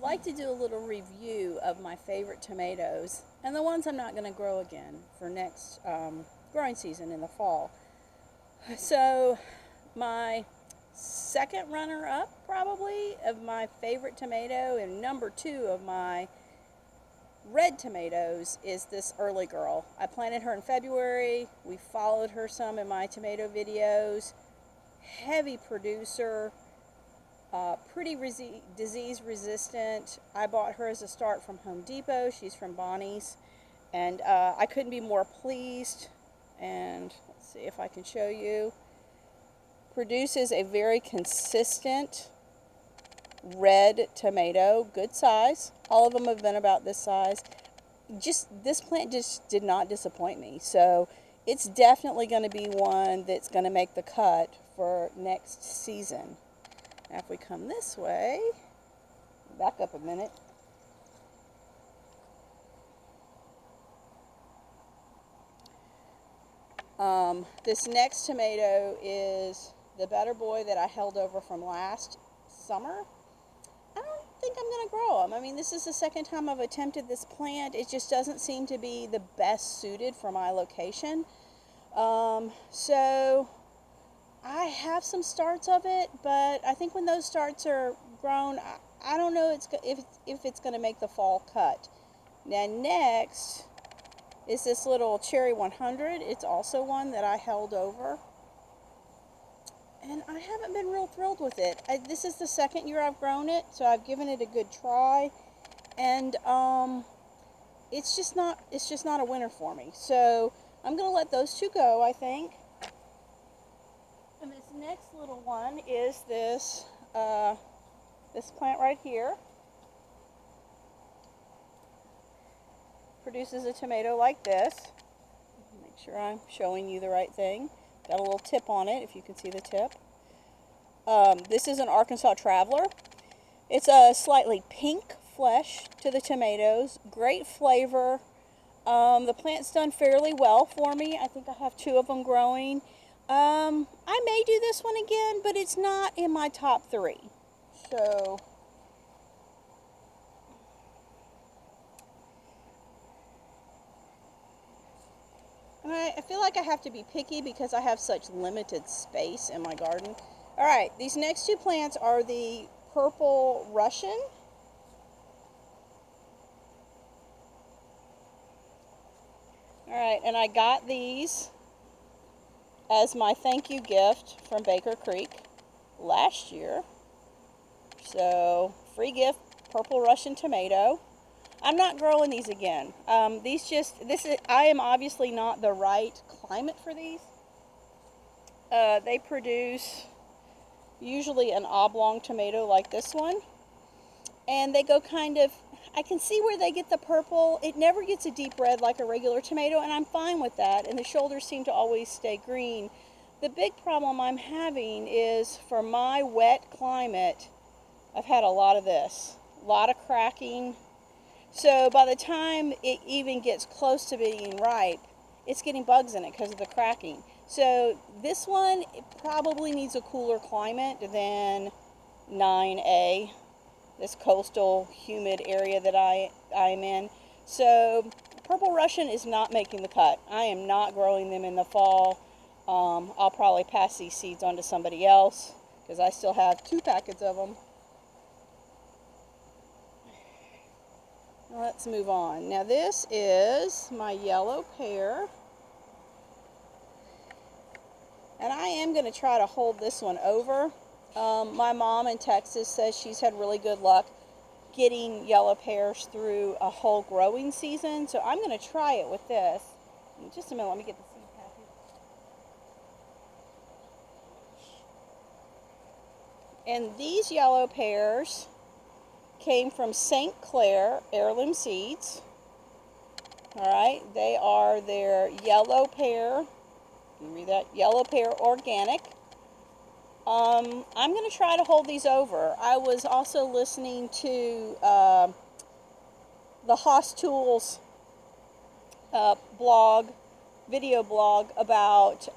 like to do a little review of my favorite tomatoes and the ones I'm not going to grow again for next growing season in the fall. So my second runner-up probably of my favorite tomato and number 2 of my red tomatoes is this Early Girl. I planted her in February. We followed her some in my tomato videos. Heavy producer, pretty disease resistant. I bought her as a start from Home Depot. She's from Bonnie's, and I couldn't be more pleased. And let's see if I can show you. Produces a very consistent red tomato, good size. All of them have been about this size. This plant just did not disappoint me. So it's definitely going to be one that's going to make the cut for next season. Now if we come this way, back up a minute. This next tomato is the Better Boy that I held over from last summer. I don't think I'm going to grow them. I mean, this is the second time I've attempted this plant. It just doesn't seem to be the best suited for my location. So I have some starts of it, but I think when those starts are grown, I don't know if it's going to make the fall cut. Now next is this little Cherry 100. It's also one that I held over, and I haven't been real thrilled with it. This is the second year I've grown it, so I've given it a good try, and it's just not a winner for me. So I'm going to let those two go, I think. And this next little one is this this plant right here. Produces a tomato like this. Make sure I'm showing you the right thing. Got a little tip on it, if you can see the tip. This is an Arkansas Traveler. It's a slightly pink flesh to the tomatoes. Great flavor. The plant's done fairly well for me. I think I have 2 of them growing. I may do this one again, but it's not in my top 3. So I feel like I have to be picky because I have such limited space in my garden. All right, these next 2 plants are the Purple Russian. All right, and I got these as my thank you gift from Baker Creek last year. So, free gift, Purple Russian tomato. I'm not growing these again. I am obviously not the right climate for these. They produce usually an oblong tomato like this one. And they go kind of, I can see where they get the purple. It never gets a deep red like a regular tomato, and I'm fine with that. And the shoulders seem to always stay green. The big problem I'm having is for my wet climate, I've had a lot of this. A lot of cracking. So by the time it even gets close to being ripe, it's getting bugs in it because of the cracking. So this one, it probably needs a cooler climate than 9A, this coastal humid area that I'm in. So Purple Russian is not making the cut. I am not growing them in the fall. I'll probably pass these seeds on to somebody else because I still have 2 packets of them. Let's move on. Now this is my yellow pear. And I am going to try to hold this one over. My mom in Texas says she's had really good luck getting yellow pears through a whole growing season. So I'm going to try it with this. In just a minute, let me get the seed packet. And these yellow pears came from St. Clair Heirloom Seeds. All right, they are their yellow pear. Can you read that? Yellow pear organic. I'm going to try to hold these over. I was also listening to the Haas Tools video blog about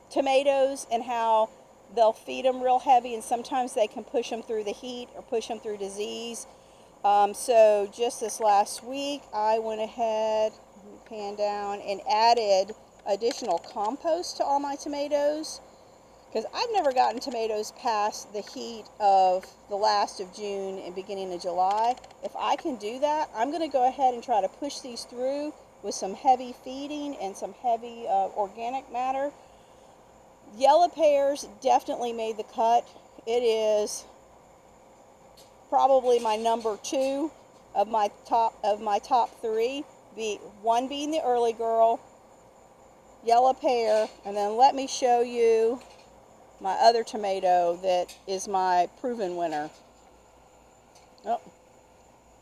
tomatoes and how they'll feed them real heavy, and sometimes they can push them through the heat or push them through disease. So just this last week, I went ahead, pan down, and added additional compost to all my tomatoes, because I've never gotten tomatoes past the heat of the last of June and beginning of July. If I can do that, I'm going to go ahead and try to push these through with some heavy feeding and some heavy organic matter. Yellow pears definitely made the cut. It is probably my number 2 of my top 3. One being the early girl, yellow pear, and then let me show you my other tomato that is my proven winner. Oh,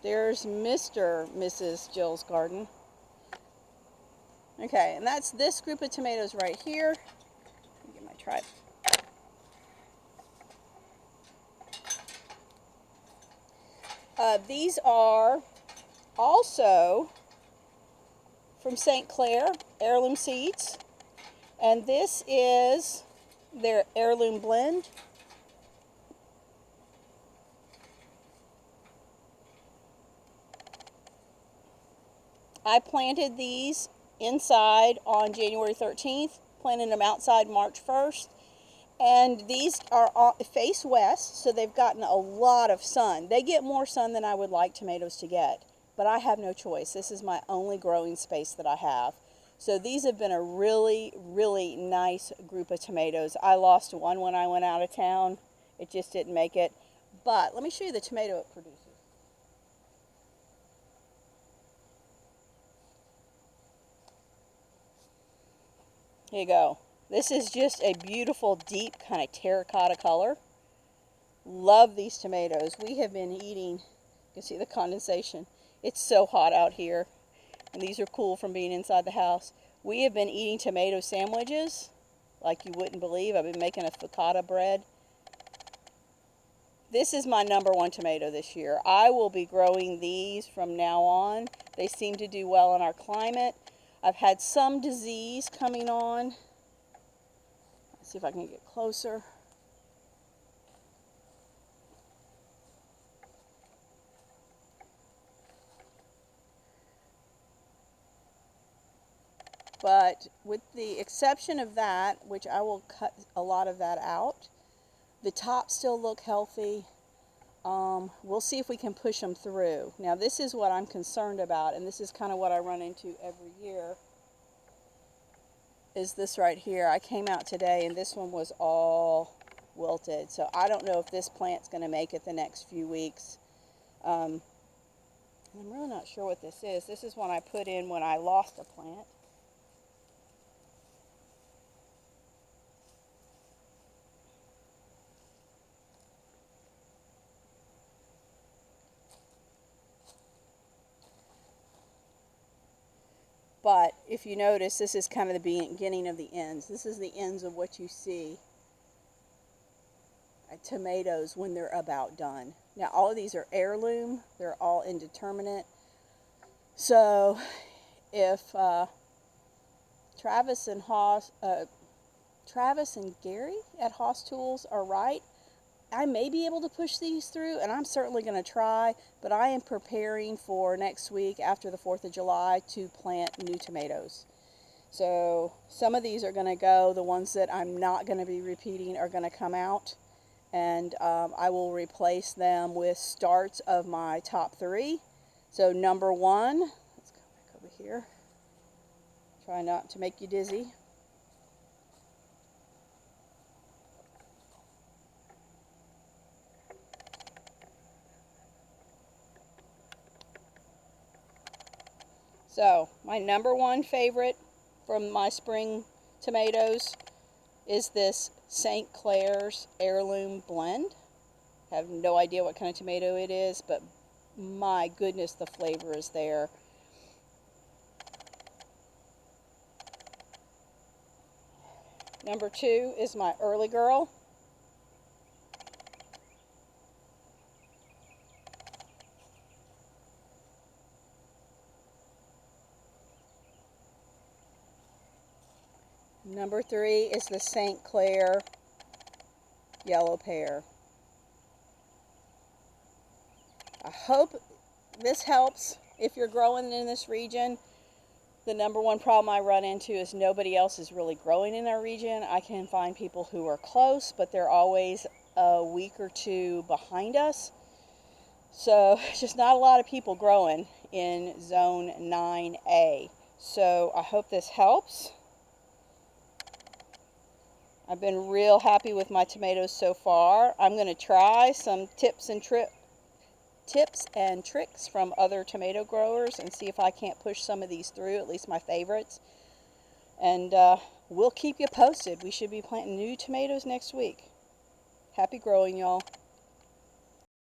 there's Mrs. Jill's garden. Okay, and that's this group of tomatoes right here. Let me get my tripod. These are also from St. Clair, heirloom seeds, and this is their heirloom blend. I planted these inside on January 13th, planted them outside March 1st, and these are face west, so they've gotten a lot of sun. They get more sun than I would like tomatoes to get, but I have no choice. This is my only growing space that I have. So these have been a really, really nice group of tomatoes. I lost one when I went out of town. It just didn't make it. But let me show you the tomato it produces. Here you go. This is just a beautiful, deep, kind of terracotta color. Love these tomatoes. We have been eating, you can see the condensation. It's so hot out here. And these are cool from being inside the house. We have been eating tomato sandwiches like you wouldn't believe. I've been making a focaccia bread. This is my number 1 tomato this year. I will be growing these from now on. They seem to do well in our climate. I've had some disease coming on. Let's see if I can get closer. But with the exception of that, which I will cut a lot of that out, the tops still look healthy. We'll see if we can push them through. Now this is what I'm concerned about, and this is kind of what I run into every year, is this right here. I came out today and this one was all wilted. So I don't know if this plant's going to make it the next few weeks. I'm really not sure what this is. This is one I put in when I lost a plant. But if you notice, this is kind of the beginning of the ends. This is the ends of what you see at tomatoes when they're about done. Now all of these are heirloom. They're all indeterminate. So if Travis and Gary at Haas Tools are right, I may be able to push these through, and I'm certainly going to try, but I am preparing for next week after the 4th of July to plant new tomatoes. So some of these are going to go. The ones that I'm not going to be repeating are going to come out, and I will replace them with starts of my top 3. So number 1, let's go back over here. Try not to make you dizzy. So my number 1 favorite from my spring tomatoes is this St. Clair's heirloom blend. I have no idea what kind of tomato it is, but my goodness, the flavor is there. Number 2 is my early girl. Number 3 is the St. Clair yellow pear. I hope this helps if you're growing in this region. The number one problem I run into is nobody else is really growing in our region. I can find people who are close, but they're always a week or two behind us. So it's just not a lot of people growing in zone 9A. So I hope this helps. I've been real happy with my tomatoes so far. I'm going to try some tips and tricks from other tomato growers and see if I can't push some of these through, at least my favorites. And we'll keep you posted. We should be planting new tomatoes next week. Happy growing, y'all.